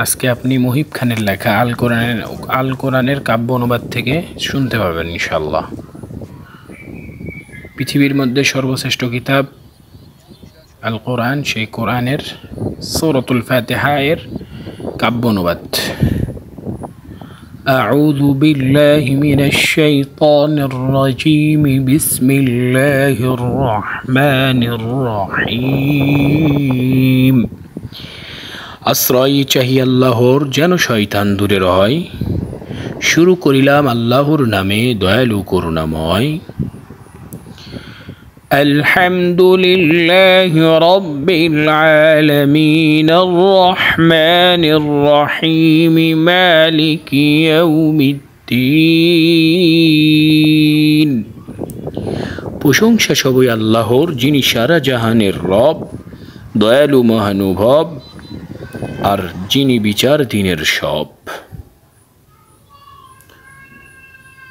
আজকে আপনি মুহিব খানের লেখা আল কোরআনের কাব্য অনুবাদ থেকে শুনতে পাবেন ইনশাআল্লাহ। পৃথিবীর মধ্যে সর্বশ্রেষ্ঠ কিতাব আল কোরআন, সেই কোরআনের সূরাতুল ফাতিহা এর কাব্য অনুবাদ। আউযু বিল্লাহি মিনাশ শাইতানির রাজীম, বিসমিল্লাহির রহমানির রহিম। আশ্রয় চাহি আল্লাহর, যেন শয়তান দূরে রয়। শুরু করিলাম আল্লাহর নামে, দয়ালু করুণাময়। আলহামদুলিল্লাহি রাব্বিল আলামিন, আর রহমানির রহিম, মালিকি ইয়াউমিদ্দিন। প্রশংসা সবই আল্লাহর, যিনি সারা জাহানের রব, দয়ালু মহানুভব, আর যিনি বিচার দিনের সব।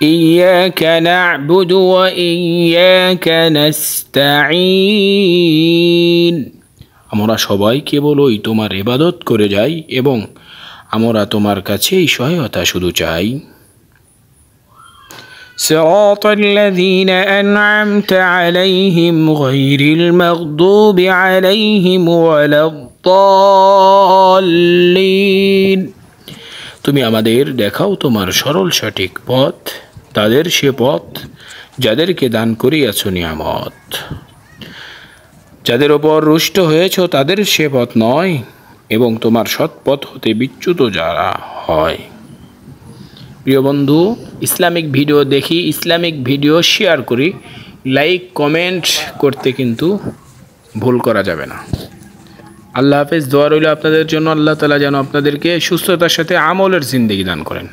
ইয়াকা না'বুদু ওয়া ইয়াকা নাস্তাঈন। আমরা সবাই কেবলই তোমার ইবাদত করে যাই এবং আমরা তোমার কাছেই সহায়তা শুধু চাই। সিরাতাল লাযীনা আন'আমতা আলাইহিম গায়রিল মাগদুবি আলাইহিম ওয়ালাদ-দাল্লিন। তুমি আমাদের দেখাও তোমার সরল সঠিক পথ, তাদের সে পথ যাদেরকে দান করিয়াছ নিয়ামত। যাদের ওপর রুষ্ট হয়েছ তাদের সে পথ নয়, এবং তোমার সৎ পথ হতে বিচ্যুত যারা হয়। প্রিয় বন্ধু, ইসলামিক ভিডিও দেখি, ইসলামিক ভিডিও শেয়ার করি, লাইক কমেন্ট করতে কিন্তু ভুল করা যাবে না। আল্লাহ হাফেজ। দোয়া রইল আপনাদের জন্য, আল্লাহ তাআলা যেন আপনাদেরকে সুস্থতার সাথে আমলের জিন্দেগি দান করেন।